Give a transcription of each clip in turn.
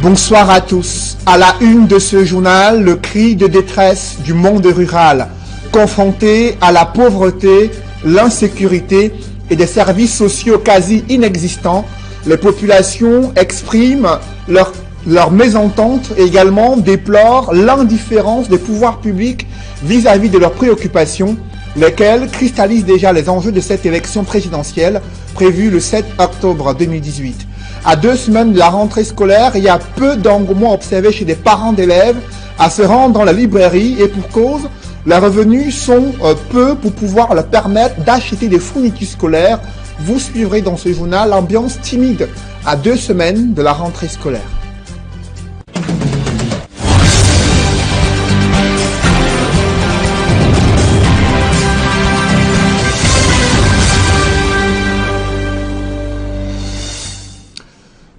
Bonsoir à tous. À la une de ce journal, le cri de détresse du monde rural, confronté à la pauvreté, l'insécurité et des services sociaux quasi inexistants. Les populations expriment leur mésentente et également déplorent l'indifférence des pouvoirs publics vis-à-vis de leurs préoccupations, lesquelles cristallisent déjà les enjeux de cette élection présidentielle prévue le 7 octobre 2018. À 2 semaines de la rentrée scolaire, il y a peu d'engouement observé chez des parents d'élèves à se rendre dans la librairie et pour cause, les revenus sont peu pour pouvoir leur permettre d'acheter des fournitures scolaires. Vous suivrez dans ce journal l'ambiance timide à 2 semaines de la rentrée scolaire.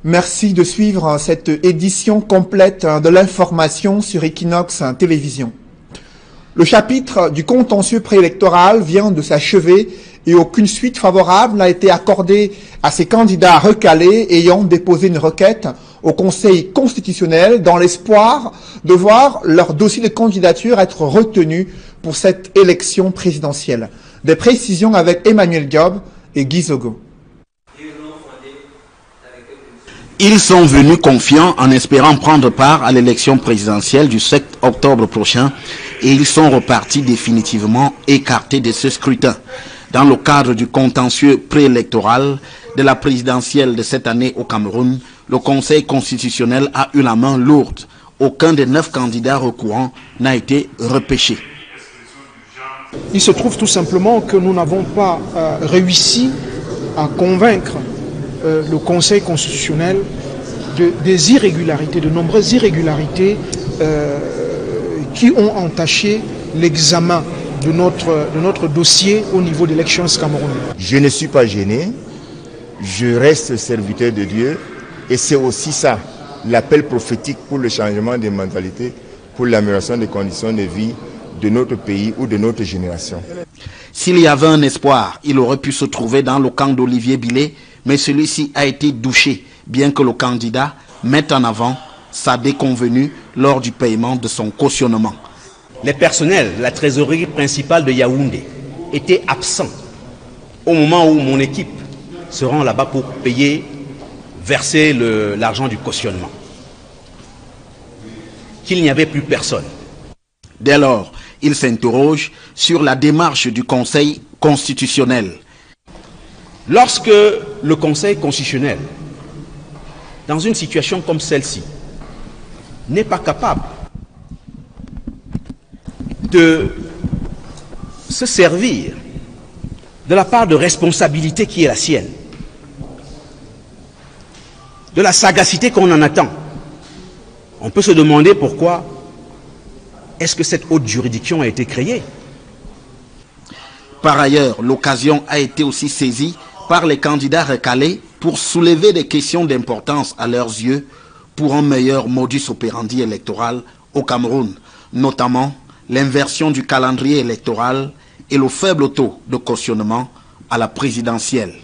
Merci de suivre cette édition complète de l'information sur Equinox Télévision. Le chapitre du contentieux préélectoral vient de s'achever et aucune suite favorable n'a été accordée à ces candidats recalés ayant déposé une requête au Conseil constitutionnel dans l'espoir de voir leur dossier de candidature être retenu pour cette élection présidentielle. Des précisions avec Emmanuel Diop et Guy Zogo. Ils sont venus confiants en espérant prendre part à l'élection présidentielle du 7 octobre prochain et ils sont repartis définitivement écartés de ce scrutin. Dans le cadre du contentieux préélectoral de la présidentielle de cette année au Cameroun, le Conseil constitutionnel a eu la main lourde. Aucun des 9 candidats recourants n'a été repêché. Il se trouve tout simplement que nous n'avons pas réussi à convaincre le Conseil constitutionnel des irrégularités, de nombreuses irrégularités qui ont entaché l'examen de notre dossier au niveau de l'Elections Cameroun. Je ne suis pas gêné, je reste serviteur de Dieu et c'est aussi ça, l'appel prophétique pour le changement des mentalités, pour l'amélioration des conditions de vie de notre pays ou de notre génération. S'il y avait un espoir, il aurait pu se trouver dans le camp d'Olivier Billet, mais celui-ci a été douché, bien que le candidat mette en avant sa déconvenue lors du paiement de son cautionnement. Les personnels de la trésorerie principale de Yaoundé étaient absents au moment où mon équipe se rend là-bas pour verser l'argent du cautionnement. Qu'il n'y avait plus personne. Dès lors, il s'interroge sur la démarche du Conseil constitutionnel. Lorsque le Conseil constitutionnel, dans une situation comme celle-ci, n'est pas capable de se servir de la part de responsabilité qui est la sienne, de la sagacité qu'on en attend, on peut se demander pourquoi est-ce que cette haute juridiction a été créée. Par ailleurs, l'occasion a été aussi saisie par les candidats recalés pour soulever des questions d'importance à leurs yeux pour un meilleur modus operandi électoral au Cameroun, notamment l'inversion du calendrier électoral et le faible taux de cautionnement à la présidentielle.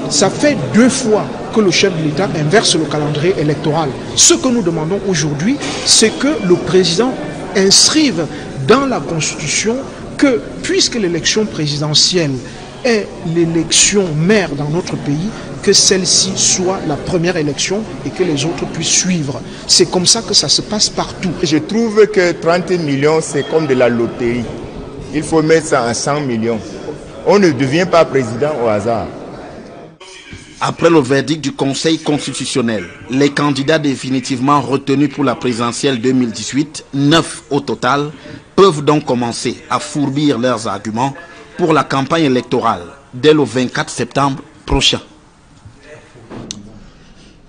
Ça fait 2 fois que le chef de l'État inverse le calendrier électoral. Ce que nous demandons aujourd'hui, c'est que le président inscrive dans la Constitution que, puisque l'élection présidentielle est l'élection mère dans notre pays, que celle-ci soit la première élection et que les autres puissent suivre. C'est comme ça que ça se passe partout. Je trouve que 30 millions, c'est comme de la loterie. Il faut mettre ça en 100 millions. On ne devient pas président au hasard. Après le verdict du Conseil constitutionnel, les candidats définitivement retenus pour la présidentielle 2018, 9 au total, peuvent donc commencer à fourbir leurs arguments pour la campagne électorale dès le 24 septembre prochain.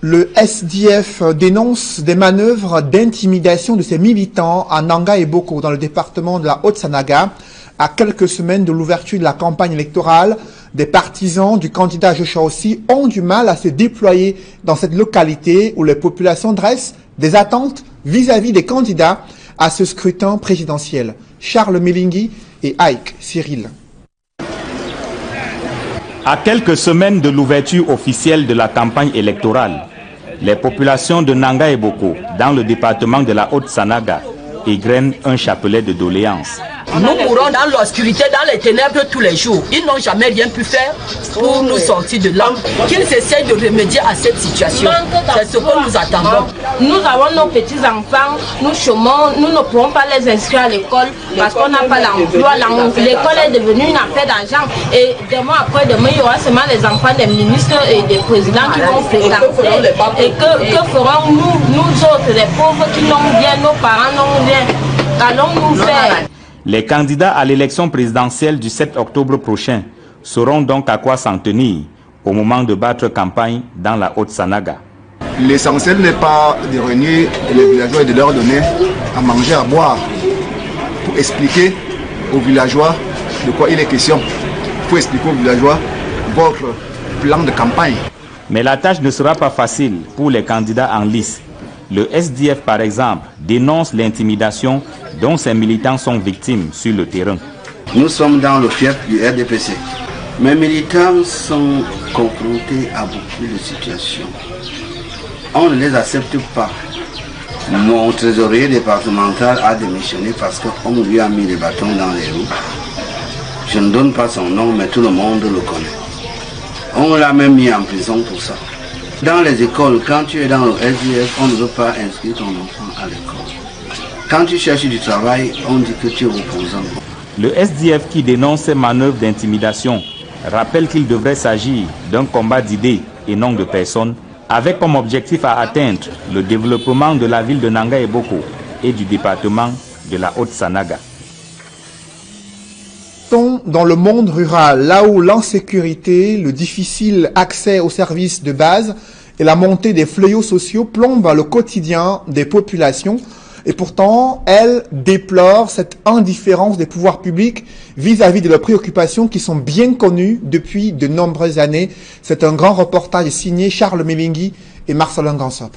Le SDF dénonce des manœuvres d'intimidation de ses militants à Nanga et Boko dans le département de la Haute-Sanaga. À quelques semaines de l'ouverture de la campagne électorale, des partisans du candidat Joshua aussi ont du mal à se déployer dans cette localité où les populations dressent des attentes vis-à-vis des candidats à ce scrutin présidentiel. Charles Melingui et Ike Cyril. À quelques semaines de l'ouverture officielle de la campagne électorale, Les populations de Nanga et Boko, dans le département de la Haute-Sanaga, égrènent un chapelet de doléances. Nous mourons dans l'obscurité, dans les ténèbres tous les jours. Ils n'ont jamais rien pu faire pour nous sortir de là. Qu'ils essayent de remédier à cette situation. C'est ce que nous attendons. Nous avons nos petits-enfants, nous chômons, nous ne pouvons pas les inscrire à l'école parce qu'on n'a pas l'emploi. L'école est devenue une affaire d'argent. Et demain après, il y aura seulement les enfants des ministres et des présidents qui vont fréquenter. Et que ferons-nous, nous autres, les pauvres qui n'ont rien, nos parents n'ont rien? Qu'allons-nous faire? Les candidats à l'élection présidentielle du 7 octobre prochain sauront donc à quoi s'en tenir au moment de battre campagne dans la Haute-Sanaga. L'essentiel n'est pas de réunir les villageois et de leur donner à manger, à boire, pour expliquer aux villageois de quoi il est question. Il faut expliquer aux villageois votre plan de campagne. Mais la tâche ne sera pas facile pour les candidats en lice. Le SDF, par exemple, dénonce l'intimidation dont ses militants sont victimes sur le terrain. Nous sommes dans le fief du RDPC. Mes militants sont confrontés à beaucoup de situations. On ne les accepte pas. Mon trésorier départemental a démissionné parce qu'on lui a mis les bâtons dans les roues. Je ne donne pas son nom, mais tout le monde le connaît. On l'a même mis en prison pour ça. Dans les écoles, quand tu es dans le SDF, on ne veut pas inscrire ton enfant à l'école. Quand tu cherches du travail, on dit que tu es opposant. Le SDF qui dénonce ces manœuvres d'intimidation rappelle qu'il devrait s'agir d'un combat d'idées et non de personnes, avec comme objectif à atteindre le développement de la ville de Nanga et Boko et du département de la Haute-Sanaga. Dans le monde rural, là où l'insécurité, le difficile accès aux services de base et la montée des fléaux sociaux plombent le quotidien des populations. Et pourtant, elles déplorent cette indifférence des pouvoirs publics vis-à-vis de leurs préoccupations qui sont bien connues depuis de nombreuses années. C'est un grand reportage signé Charles Mévingui et Marcelin Gansop.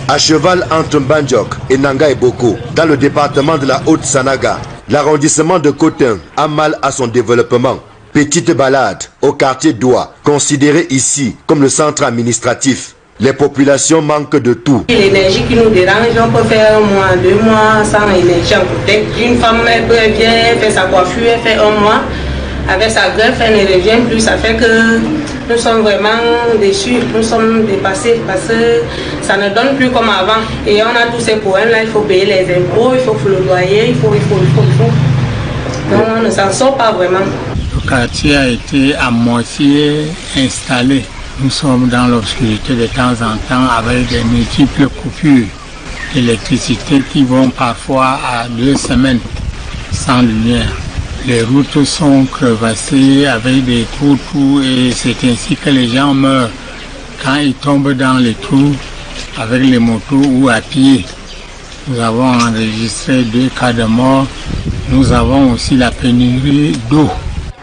À cheval entre Mbandjok et Nanga et Boko, dans le département de la Haute-Sanaga, l'arrondissement de Cotin a mal à son développement. Petite balade au quartier d'Oua, considéré ici comme le centre administratif. Les populations manquent de tout. L'énergie qui nous dérange, on peut faire 1 mois, 2 mois sans énergie en côté. Une femme elle vient faire sa coiffure, elle fait 1 mois. Avec sa greffe, elle ne revient plus. Ça fait que nous sommes vraiment déçus, nous sommes dépassés parce que ça ne donne plus comme avant. Et on a tous ces problèmes-là, il faut payer les impôts, il faut le loyer, il faut. Donc on ne s'en sort pas vraiment. Le quartier a été à moitié installé. Nous sommes dans l'obscurité de temps en temps avec des multiples coupures d'électricité qui vont parfois à 2 semaines sans lumière. Les routes sont crevassées avec des trous et c'est ainsi que les gens meurent quand ils tombent dans les trous avec les motos ou à pied. Nous avons enregistré 2 cas de mort. Nous avons aussi la pénurie d'eau.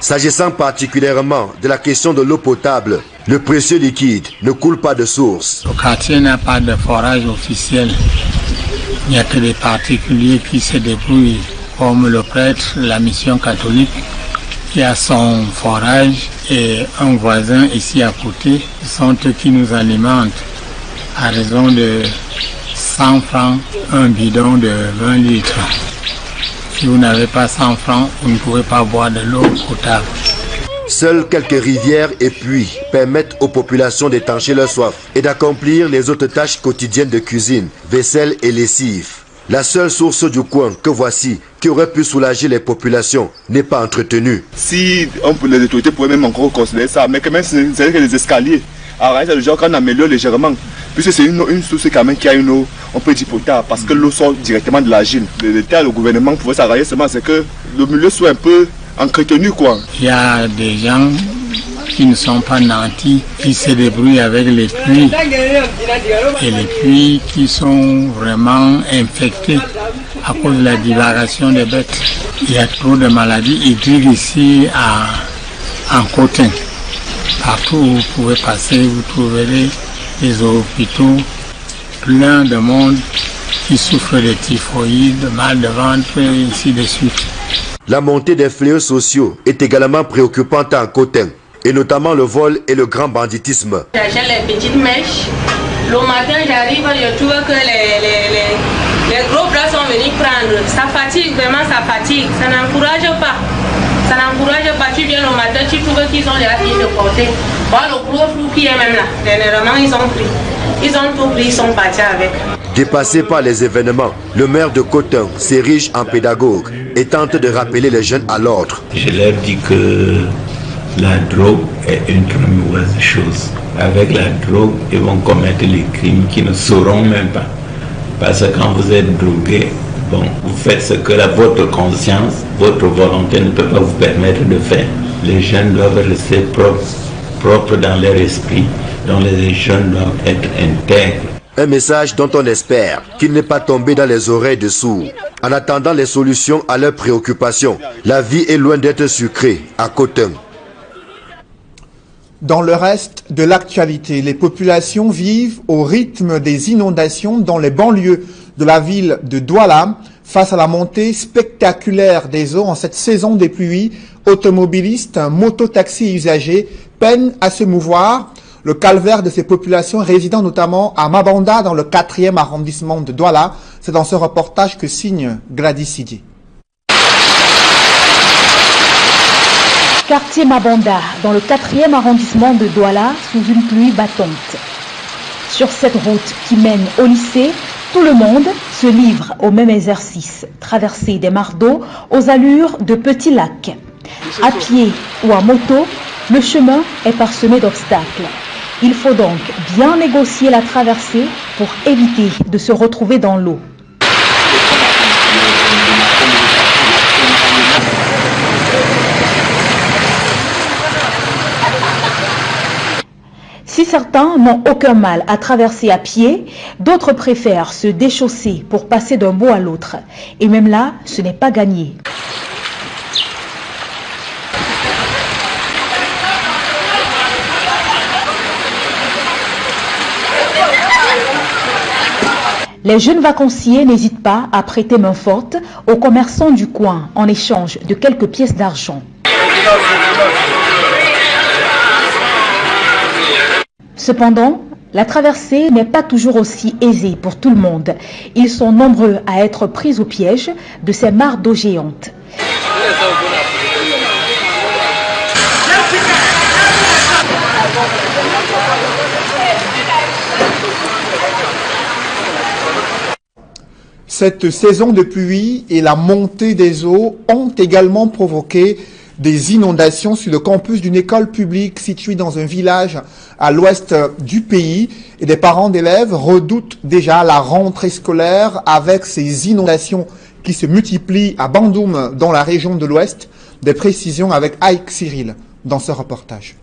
S'agissant particulièrement de la question de l'eau potable, le précieux liquide ne coule pas de source. Le quartier n'a pas de forage officiel. Il n'y a que des particuliers qui se débrouillent, comme le prêtre, la mission catholique, qui a son forage, et un voisin ici à côté, sont eux qui nous alimentent à raison de 100 francs, un bidon de 20 litres. Si vous n'avez pas 100 francs, vous ne pouvez pas boire de l'eau potable. Seules quelques rivières et puits permettent aux populations d'étancher leur soif et d'accomplir les autres tâches quotidiennes de cuisine, vaisselle et lessive. La seule source du coin que voici, qui aurait pu soulager les populations, n'est pas entretenue. Si les autorités pourraient même encore considérer ça, mais quand même c'est que les escaliers, arrêtez le genre qu'on améliore légèrement, puisque c'est une source quand même qui a une eau, on peut dire potable, parce que l'eau sort directement de la Gine. L'État, le gouvernement pouvait s'arranger seulement, c'est que le milieu soit un peu entretenu quoi. Il y a des gens qui ne sont pas nantis, qui se débrouillent avec les puits. Et les puits qui sont vraiment infectés à cause de la divagation des bêtes. Il y a trop de maladies hydriques ici en Cotin. Partout où vous pouvez passer, vous trouverez des hôpitaux pleins de monde qui souffrent de typhoïde, de mal de ventre et ainsi de suite. La montée des fléaux sociaux est également préoccupante en Cotin. et notamment le vol et le grand banditisme. J'achète les petites mèches. Le matin, j'arrive, je trouve que les gros bras sont venus prendre. Ça fatigue, vraiment, ça fatigue. Ça n'encourage pas. Ça n'encourage pas. Tu viens le matin, tu trouves qu'ils ont déjà fini de porter. Bon, le gros flou qui est même là, dernièrement, ils ont pris. Ils ont tout pris, ils sont partis avec. Dépassé par les événements, le maire de Cotin s'érige en pédagogue et tente de rappeler les jeunes à l'ordre. Je leur dis que la drogue est une très mauvaise chose. Avec la drogue, ils vont commettre les crimes qu'ils ne sauront même pas. Parce que quand vous êtes drogué, bon, vous faites ce que votre conscience, votre volonté ne peut pas vous permettre de faire. Les jeunes doivent rester propres dans leur esprit, donc les jeunes doivent être intègres. Un message dont on espère qu'il n'est pas tombé dans les oreilles de sourds. En attendant les solutions à leurs préoccupations, la vie est loin d'être sucrée à Cotin. Dans le reste de l'actualité, les populations vivent au rythme des inondations dans les banlieues de la ville de Douala. Face à la montée spectaculaire des eaux en cette saison des pluies, automobilistes, mototaxis usagers peinent à se mouvoir. Le calvaire de ces populations résidant notamment à Mabanda dans le 4e arrondissement de Douala, c'est dans ce reportage que signe Gladys Sidier. Quartier Mabanda, dans le 4e arrondissement de Douala, sous une pluie battante. Sur cette route qui mène au lycée, tout le monde se livre au même exercice, traverser des mares d'eau aux allures de petits lacs. À pied ou à moto, le chemin est parsemé d'obstacles. Il faut donc bien négocier la traversée pour éviter de se retrouver dans l'eau. Si certains n'ont aucun mal à traverser à pied, d'autres préfèrent se déchausser pour passer d'un bout à l'autre. Et même là, ce n'est pas gagné. Les jeunes vacanciers n'hésitent pas à prêter main forte aux commerçants du coin en échange de quelques pièces d'argent. Cependant, la traversée n'est pas toujours aussi aisée pour tout le monde. Ils sont nombreux à être pris au piège de ces mares d'eau géantes. Cette saison de pluie et la montée des eaux ont également provoqué des inondations sur le campus d'une école publique située dans un village à l'ouest du pays. Et des parents d'élèves redoutent déjà la rentrée scolaire avec ces inondations qui se multiplient à Bandoum dans la région de l'ouest. Des précisions avec Aïk Cyril dans ce reportage.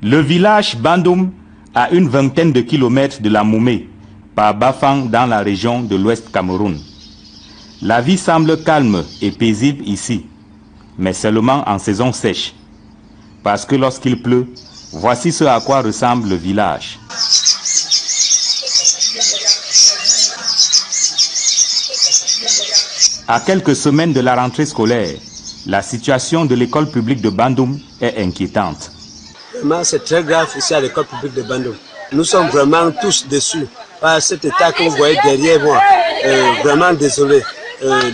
Le village Bandoum, à une vingtaine de kilomètres de la Moumé, par Bafang dans la région de l'Ouest Cameroun. La vie semble calme et paisible ici, mais seulement en saison sèche. Parce que lorsqu'il pleut, voici ce à quoi ressemble le village. À quelques semaines de la rentrée scolaire, la situation de l'école publique de Bandoum est inquiétante. Vraiment, c'est très grave ici à l'école publique de Bandoum. Nous sommes vraiment tous déçus par cet état que vous voyez derrière moi. Vraiment désolé.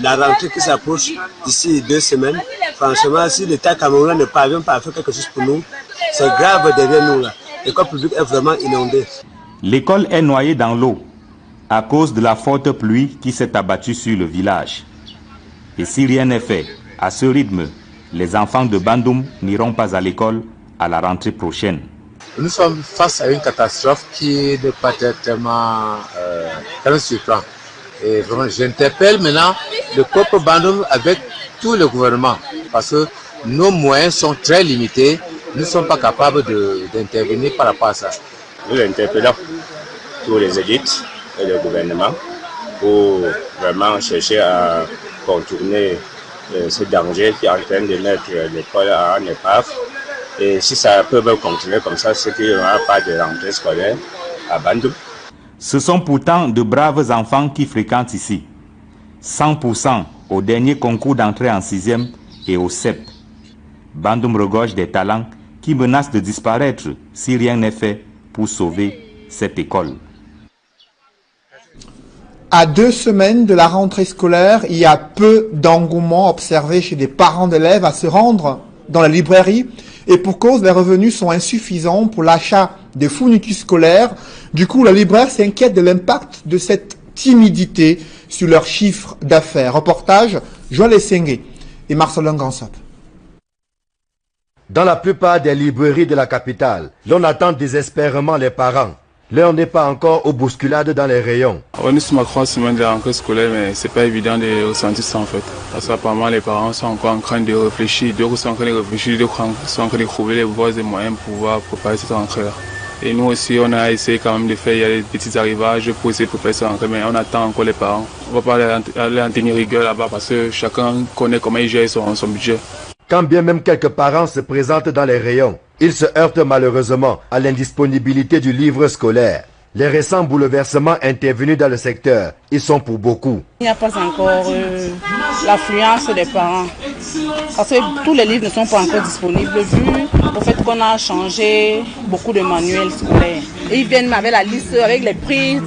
La rentrée qui s'approche d'ici 2 semaines, franchement, si l'État camerounais ne parvient pas à faire quelque chose pour nous, c'est grave derrière nous. L'école publique est vraiment inondée. L'école est noyée dans l'eau à cause de la forte pluie qui s'est abattue sur le village. Et si rien n'est fait, à ce rythme, les enfants de Bandoum n'iront pas à l'école à la rentrée prochaine. Nous sommes face à une catastrophe qui n'est pas tellement surprenante. Et vraiment, j'interpelle maintenant le peuple Bandoum avec tout le gouvernement, parce que nos moyens sont très limités. Nous ne sommes pas capables d'intervenir par rapport à ça. Nous interpellons tous les élites et le gouvernement pour vraiment chercher à contourner ce danger qui est en train de mettre l'école en épave. Et si ça peut continuer comme ça, c'est qu'il n'y aura pas de rentrée scolaire à Bandoum. Ce sont pourtant de braves enfants qui fréquentent ici. 100% au dernier concours d'entrée en 6e et au CEP. Bandoum regorge des talents qui menacent de disparaître si rien n'est fait pour sauver cette école. À 2 semaines de la rentrée scolaire, il y a peu d'engouement observé chez des parents d'élèves à se rendre dans la librairie et pour cause, les revenus sont insuffisants pour l'achat des fournitures scolaires. Du coup, la libraire s'inquiète de l'impact de cette timidité sur leur chiffre d'affaires. Reportage, Joël Essengue et Marcelin Gansop. Dans la plupart des librairies de la capitale, l'on attend désespérément les parents. L'heure n'est pas encore aux bousculades dans les rayons. On est sur ma 3 semaines de rentrée scolaire, mais c'est pas évident de ressentir ça en fait. Parce qu'apparemment les parents sont encore en train de réfléchir, d'autres sont en train de réfléchir, d'autres sont en train de trouver les voies et moyens pour pouvoir préparer cette rentrée-là. Et nous aussi, on a essayé quand même de faire des petits arrivages pour essayer de préparer cette rentrée, mais on attend encore les parents. On va pas aller en tenir rigueur là-bas parce que chacun connaît comment il gère son budget. Quand bien même quelques parents se présentent dans les rayons, ils se heurtent malheureusement à l'indisponibilité du livre scolaire. Les récents bouleversements intervenus dans le secteur, ils sont pour beaucoup. Il n'y a pas encore l'affluence des parents. Parce que tous les livres ne sont pas encore disponibles vu au fait qu'on a changé beaucoup de manuels scolaires. Et ils viennent avec la liste, avec les prix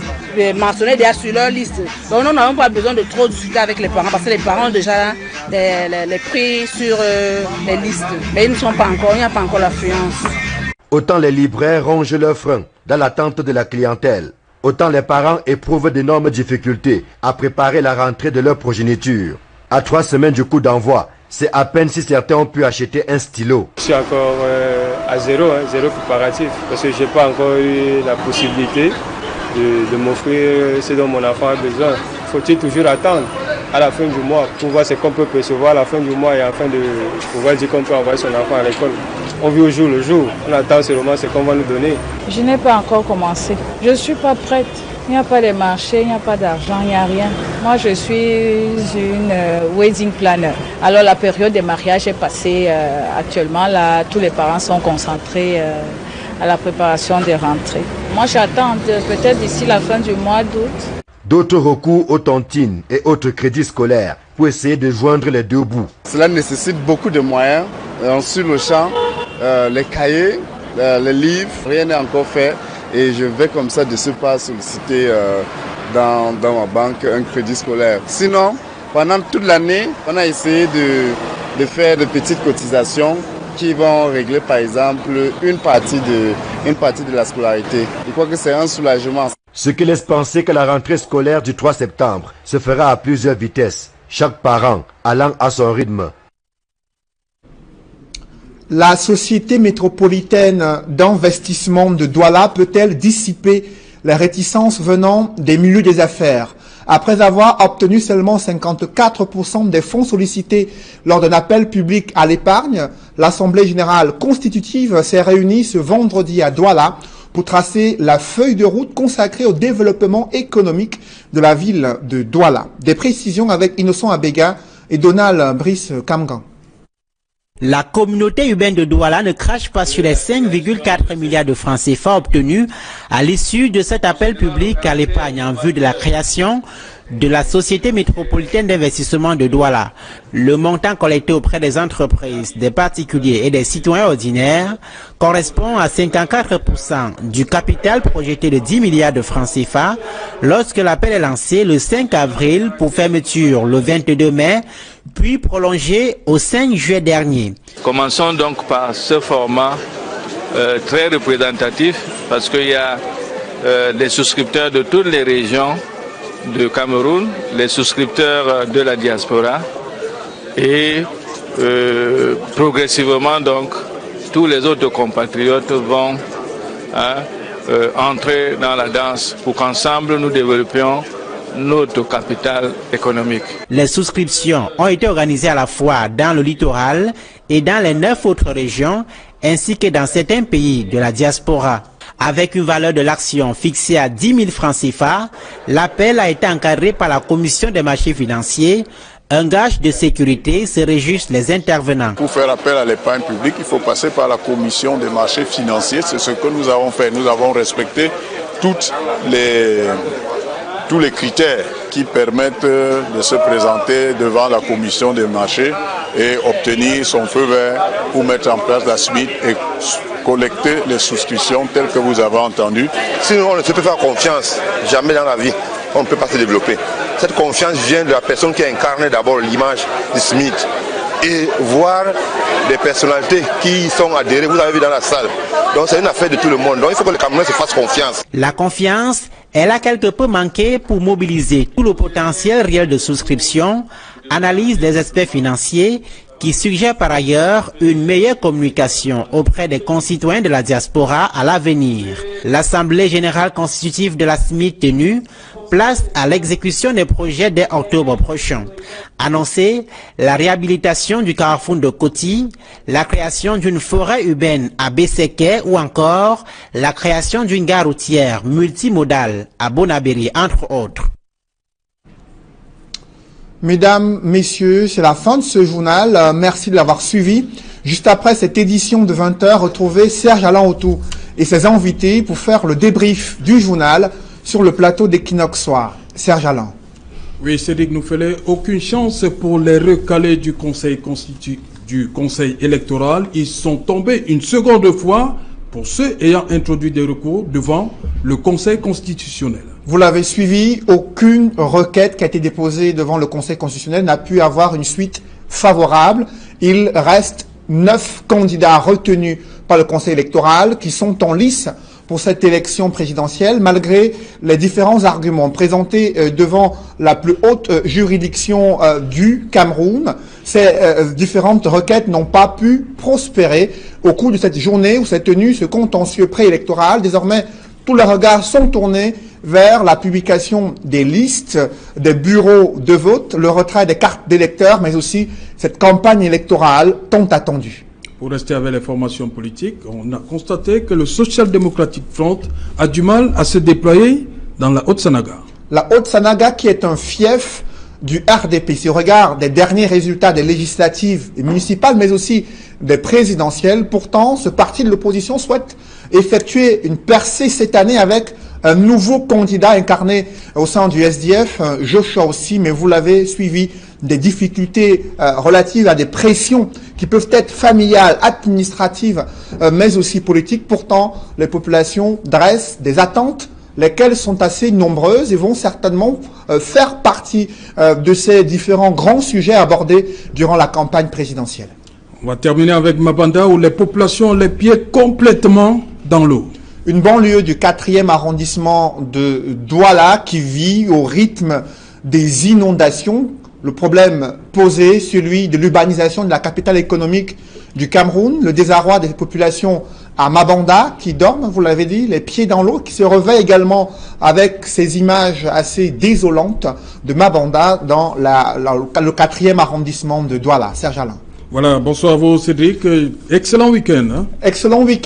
mentionnés déjà sur leur liste. Donc nous n'avons pas besoin de trop discuter avec les parents parce que les parents ont déjà les prix sur les listes. Mais ils ne sont pas encore, il n'y a pas encore l'affluence. Autant les libraires rongent leurs freins dans l'attente de la clientèle, autant les parents éprouvent d'énormes difficultés à préparer la rentrée de leur progéniture. À 3 semaines du coup d'envoi, c'est à peine si certains ont pu acheter un stylo. Je suis encore à zéro préparatif, parce que je n'ai pas encore eu la possibilité de m'offrir ce dont mon enfant a besoin. Faut-il toujours attendre à la fin du mois pour voir ce qu'on peut percevoir à la fin du mois et afin de pouvoir dire qu'on peut envoyer son enfant à l'école. On vit au jour le jour, on attend seulement ce qu'on va nous donner. Je n'ai pas encore commencé, je ne suis pas prête. Il n'y a pas de marché, il n'y a pas d'argent, il n'y a rien. Moi, je suis une wedding planner. Alors, la période des mariages est passée actuellement. Là, tous les parents sont concentrés à la préparation des rentrées. Moi, j'attends peut-être d'ici la fin du mois d'août. D'autres recours aux tontines et autres crédits scolaires pour essayer de joindre les deux bouts. Cela nécessite beaucoup de moyens. Sur le champ, les cahiers, les livres, rien n'est encore fait. Et je vais comme ça de ce pas solliciter dans ma banque un crédit scolaire. Sinon, pendant toute l'année, on a essayé de faire de petites cotisations qui vont régler par exemple une partie de la scolarité. Je crois que c'est un soulagement. Ce qui laisse penser que la rentrée scolaire du 3 septembre se fera à plusieurs vitesses, chaque parent allant à son rythme. La société métropolitaine d'investissement de Douala peut-elle dissiper les réticences venant des milieux des affaires? Après avoir obtenu seulement 54% des fonds sollicités lors d'un appel public à l'épargne, l'Assemblée générale constitutive s'est réunie ce vendredi à Douala pour tracer la feuille de route consacrée au développement économique de la ville de Douala. Des précisions avec Innocent Abega et Donald Brice Kamgan. La communauté urbaine de Douala ne crache pas sur les 5,4 milliards de francs CFA obtenus à l'issue de cet appel public à l'épargne en vue de la création de la Société métropolitaine d'investissement de Douala. Le montant collecté auprès des entreprises, des particuliers et des citoyens ordinaires correspond à 54% du capital projeté de 10 milliards de francs CFA lorsque l'appel est lancé le 5 avril pour fermeture le 22 mai, puis prolongé au 5 juillet dernier. Commençons donc par ce format très représentatif parce qu'il y a des souscripteurs de toutes les régions de Cameroun, les souscripteurs de la diaspora et progressivement donc tous les autres compatriotes vont entrer dans la danse pour qu'ensemble nous développions notre capital économique. Les souscriptions ont été organisées à la fois dans le littoral et dans les 9 autres régions ainsi que dans certains pays de la diaspora. Avec une valeur de l'action fixée à 10 000 francs CFA, l'appel a été encadré par la Commission des marchés financiers. Un gage de sécurité se réjouissent les intervenants. Pour faire appel à l'épargne publique, il faut passer par la Commission des marchés financiers. C'est ce que nous avons fait. Nous avons respecté toutes les tous les critères qui permettent de se présenter devant la commission des marchés et obtenir son feu vert pour mettre en place la SMIC et collecter les souscriptions telles que vous avez entendu. Sinon, on ne se peut faire confiance, jamais dans la vie, on ne peut pas se développer. Cette confiance vient de la personne qui a incarné d'abord l'image du SMIC et voir des personnalités qui sont adhérées, vous avez vu dans la salle. Donc c'est une affaire de tout le monde. Donc il faut que les Camerounais se fassent confiance. La confiance, elle a quelque peu manqué pour mobiliser tout le potentiel réel de souscription, analyse des aspects financiers, qui suggère par ailleurs une meilleure communication auprès des concitoyens de la diaspora à l'avenir. L'Assemblée générale constitutive de la SMIC tenue place à l'exécution des projets dès octobre prochain. Annoncer la réhabilitation du carrefour de Koti, la création d'une forêt urbaine à Besséké ou encore la création d'une gare routière multimodale à Bonabéry, entre autres. Mesdames, Messieurs, c'est la fin de ce journal. Merci de l'avoir suivi. Juste après cette édition de 20h, retrouvez Serge Alain Autou et ses invités pour faire le débrief du journal sur le plateau d'Equinox Soir. Serge Alain. Oui, Cédric Noufelet, aucune chance pour les recalés du Conseil électoral. Ils sont tombés une seconde fois pour ceux ayant introduit des recours devant le Conseil constitutionnel. Vous l'avez suivi, aucune requête qui a été déposée devant le Conseil constitutionnel n'a pu avoir une suite favorable. Il reste 9 candidats retenus par le Conseil électoral qui sont en lice pour cette élection présidentielle, malgré les différents arguments présentés devant la plus haute juridiction du Cameroun. Ces différentes requêtes n'ont pas pu prospérer au cours de cette journée où s'est tenu ce contentieux préélectoral. Désormais, tous les regards sont tournés vers la publication des listes, des bureaux de vote, le retrait des cartes d'électeurs, mais aussi cette campagne électorale tant attendue. Pour rester avec les formations politiques, on a constaté que le Social Democratic Front a du mal à se déployer dans la Haute-Sanaga. La Haute-Sanaga qui est un fief du RDP. Si on regarde des derniers résultats des législatives et municipales, mais aussi des présidentielles, pourtant, ce parti de l'opposition souhaite effectuer une percée cette année avec un nouveau candidat incarné au sein du SDF, Joshua aussi, mais vous l'avez suivi, des difficultés relatives à des pressions qui peuvent être familiales, administratives, mais aussi politiques. Pourtant, les populations dressent des attentes, lesquelles sont assez nombreuses et vont certainement faire partie de ces différents grands sujets abordés durant la campagne présidentielle. On va terminer avec Mabanda où les populations ont les pieds complètement dans l'eau. Une banlieue du 4e arrondissement de Douala qui vit au rythme des inondations. Le problème posé, celui de l'urbanisation de la capitale économique du Cameroun, le désarroi des populations à Mabanda qui dorment, vous l'avez dit, les pieds dans l'eau, qui se réveillent également avec ces images assez désolantes de Mabanda dans le 4e arrondissement de Douala. Serge Alain. Voilà, bonsoir à vous Cédric. Excellent week-end. Excellent week-end.